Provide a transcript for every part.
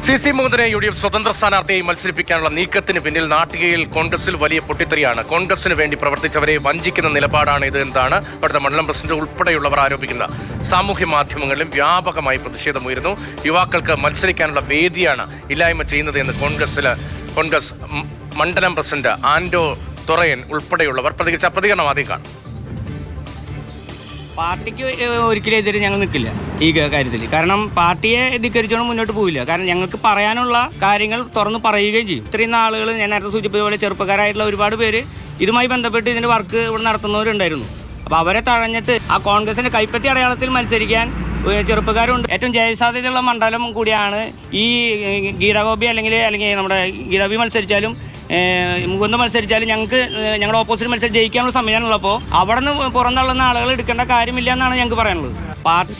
C മുകുന്ദനെ UDF സ്വതന്ത്ര സ്ഥാനാർത്ഥിയായി മത്സരിപ്പിക്കാനുള്ള നീക്കത്തിന് പിന്നിൽ നാട്ടികയിൽ കോൺഗ്രസിൽ വലിയ പൊട്ടിത്തെറിയാണ്. കോൺഗ്രസിന് വേണ്ടി പ്രവർത്തിച്ചവരെ വഞ്ചിക്കുന്ന നിലപാടാണ് ഇത് എന്നാണ് അവിടുത്തെ മണ്ഡലം പ്രസിഡന്റ് ഉൾപ്പെടെയുള്ളവർ ആരോപിക്കുന്നത്. സാമൂഹ്യ മാധ്യമങ്ങളിലും വ്യാപകമായി പ്രതിഷേധമുയരുന്നു. യുവാക്കൾക്ക് മത്സരിക്കാനുള്ള വേദിയാണ് ഇല്ലായ്മ ചെയ്യുന്നത് എന്ന് കോൺഗ്രസ് മണ്ഡലം പ്രസിഡന്റ് ആൻഡോ തൊറയൻ ഉൾപ്പെടെയുള്ളവർ പ്രതികരിച്ച പ്രതികരണം ആദ്യം കാണും. പാർട്ടിക്ക് ഒരിക്കലും എതിരെ ഞങ്ങൾ നിൽക്കില്ല ഈ കാര്യത്തിൽ. കാരണം പാർട്ടിയെ ധിക്കരിച്ചോണ്ട് മുന്നോട്ട് പോവില്ല. കാരണം ഞങ്ങൾക്ക് പറയാനുള്ള കാര്യങ്ങൾ തുറന്ന് പറയുകയും ചെയ്യും. ഇത്രയും നാളുകൾ ഞാൻ നേരത്തെ സൂചിപ്പിച്ച പോലെ ചെറുപ്പക്കാരായിട്ടുള്ള ഒരുപാട് പേര് ഇതുമായി ബന്ധപ്പെട്ട് ഇതിന്റെ വർക്ക് ഇവിടെ നടത്തുന്നവരുണ്ടായിരുന്നു. അപ്പോൾ അവരെ തഴഞ്ഞിട്ട് ആ കോൺഗ്രസിന്റെ കൈപ്പത്തി അടയാളത്തിൽ മത്സരിക്കാൻ ചെറുപ്പക്കാരുണ്ട്. ഏറ്റവും ജയസാധ്യതയുള്ള മണ്ഡലം കൂടിയാണ് ഈ ഗീതാഗോപി അല്ലെങ്കിൽ നമ്മുടെ ഗീതാഗോപി മത്സരിച്ചാലും മുകുന്ദ മത്സരിച്ചാലും ഞങ്ങളുടെ ഓപ്പോസിറ്റ് മത്സരം ജയിക്കാനുള്ള സംവിധാനമുള്ളപ്പോൾ അവിടെ നിന്ന് പുറന്തള്ളുന്ന ആളുകൾ എടുക്കേണ്ട കാര്യമില്ല എന്നാണ് ഞങ്ങൾക്ക് പറയാനുള്ളത്. പാർട്ടി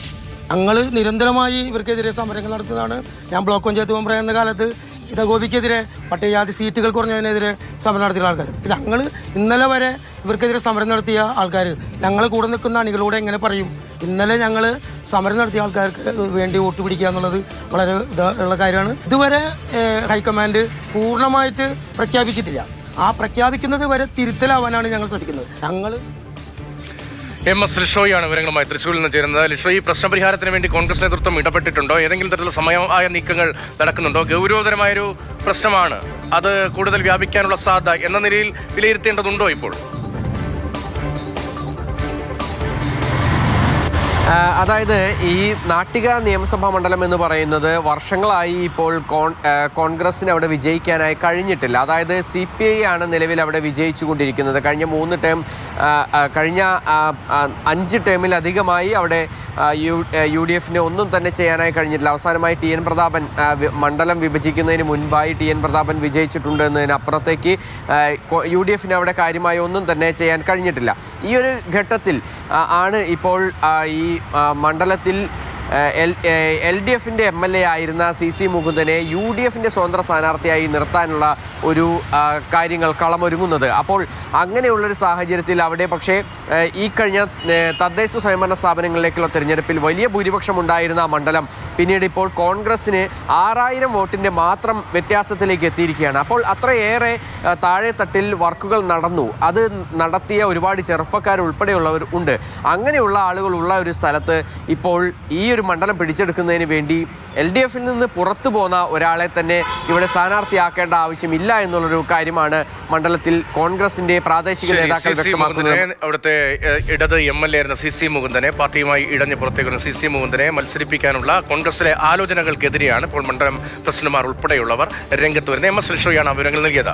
ഞങ്ങൾ നിരന്തരമായി ഇവർക്കെതിരെ സമരങ്ങൾ നടത്തുന്നതാണ്. ഞാൻ ബ്ലോക്ക് പഞ്ചായത്ത് മെമ്പർ എന്ന കാലത്ത് ഗീതാഗോപിക്കെതിരെ പട്ടികജാതി സീറ്റുകൾ കുറഞ്ഞതിനെതിരെ സമരം നടത്തിയ ആൾക്കാർ. ഞങ്ങൾ ഇന്നലെ വരെ ഇവർക്കെതിരെ സമരം നടത്തിയ ആൾക്കാർ ഞങ്ങൾ കൂടെ നിൽക്കുന്ന അണികളോട് എങ്ങനെ പറയും? ഇന്നലെ ഞങ്ങൾ സമരം നടത്തിയ ആൾക്കാർക്ക് വേണ്ടി വോട്ട് പിടിക്കുക എന്നുള്ളത് വളരെ ഉള്ള കാര്യമാണ്. ഇതുവരെ ഹൈക്കമാൻഡ് പൂർണ്ണമായിട്ട് പ്രഖ്യാപിച്ചിട്ടില്ല. ആ പ്രഖ്യാപിക്കുന്നത് വരെ തിരുത്തലാവാനാണ് ഞങ്ങൾ ശ്രമിക്കുന്നത്. ഞങ്ങൾ MS ലിഷോയാണ് വിവരങ്ങളുമായി തൃശ്ശൂരിൽ നിന്ന് ചേരുന്നത്. ലിഷോ, ഈ പ്രശ്നപരിഹാരത്തിന് വേണ്ടി കോൺഗ്രസ് നേതൃത്വം ഇടപെട്ടിട്ടുണ്ടോ? ഏതെങ്കിലും തരത്തിലുള്ള സമയമായ നീക്കങ്ങൾ നടക്കുന്നുണ്ടോ? ഗൗരവതരമായൊരു പ്രശ്നമാണ്. അത് കൂടുതൽ വ്യാപിക്കാനുള്ള സാധ്യത എന്ന നിലയിൽ വിലയിരുത്തേണ്ടതുണ്ടോ ഇപ്പോൾ? അതായത് ഈ നാട്ടിക നിയമസഭാ മണ്ഡലം എന്ന് പറയുന്നത് വർഷങ്ങളായി ഇപ്പോൾ കോൺഗ്രസിന് അവിടെ വിജയിക്കാനായി കഴിഞ്ഞിട്ടില്ല. അതായത് CPI ആണ് നിലവിൽ അവിടെ വിജയിച്ചുകൊണ്ടിരിക്കുന്നത്. കഴിഞ്ഞ 5 ടേമിലധികമായി അവിടെ UDFന് ഒന്നും തന്നെ ചെയ്യാനായി കഴിഞ്ഞിട്ടില്ല. അവസാനമായി TN പ്രതാപൻ മണ്ഡലം വിഭജിക്കുന്നതിന് മുൻപായി TN പ്രതാപൻ വിജയിച്ചിട്ടുണ്ട് എന്നതിനപ്പുറത്തേക്ക് UDFന് അവിടെ കാര്യമായി ഒന്നും തന്നെ ചെയ്യാൻ കഴിഞ്ഞിട്ടില്ല. ഈ ഒരു ഘട്ടത്തിൽ ആണ് ഇപ്പോൾ ഈ മണ്ഡലത്തിൽ LDFന്റെ MLA ആയിരുന്ന CC മുകുന്ദനെ UDFന്റെ സ്വതന്ത്ര സ്ഥാനാർത്ഥിയായി നിർത്താനുള്ള ഒരു കാര്യങ്ങൾ കളമൊരുങ്ങുന്നത്. അപ്പോൾ അങ്ങനെയുള്ളൊരു സാഹചര്യത്തിൽ അവിടെ പക്ഷേ ഈ കഴിഞ്ഞ തദ്ദേശ സ്വയംഭരണ സ്ഥാപനങ്ങളിലേക്കുള്ള തിരഞ്ഞെടുപ്പിൽ വലിയ ഭൂരിപക്ഷം ഉണ്ടായിരുന്ന മണ്ഡലം പിന്നീട് ഇപ്പോൾ കോൺഗ്രസിന് 6000 വോട്ടിൻ്റെ മാത്രം വ്യത്യാസത്തിലേക്ക് എത്തിയിരിക്കുകയാണ്. അപ്പോൾ അത്രയേറെ താഴെത്തട്ടിൽ വർക്കുകൾ നടന്നു. അത് നടത്തിയ ഒരുപാട് ചെറുപ്പക്കാരുൾപ്പെടെയുള്ളവർ ഉണ്ട്. അങ്ങനെയുള്ള ആളുകളുള്ള ഒരു സ്ഥലത്ത് ഇപ്പോൾ ഈ ഒരു മണ്ഡലം പിടിച്ചെടുക്കുന്നതിന് വേണ്ടി LDFൽ നിന്ന് പുറത്തു പോന്ന ഒരാളെ തന്നെ ഇവിടെ സ്ഥാനാർത്ഥിയാക്കേണ്ട ആവശ്യമില്ല എന്നുള്ളൊരു കാര്യമാണ് മണ്ഡലത്തിൽ കോൺഗ്രസിന്റെ പ്രാദേശിക നേതാക്കൾ വ്യക്തമാക്കുന്നത്. അവിടുത്തെ ഇടത് MLA ആയിരുന്ന CC മുകുന്ദനെ, പാർട്ടിയുമായി ഇടഞ്ഞ് പുറത്തേക്ക് വരുന്ന CC മുകുന്ദനെ മത്സരിപ്പിക്കാനുള്ള കോൺഗ്രസിലെ ആലോചനകൾക്കെതിരെയാണ് ഇപ്പോൾ മണ്ഡലം പ്രസിഡന്റുമാർ ഉൾപ്പെടെയുള്ളവർ രംഗത്ത് വരുന്നത്. MS ലിഷോയാണ് വിവരങ്ങൾ നൽകിയത്.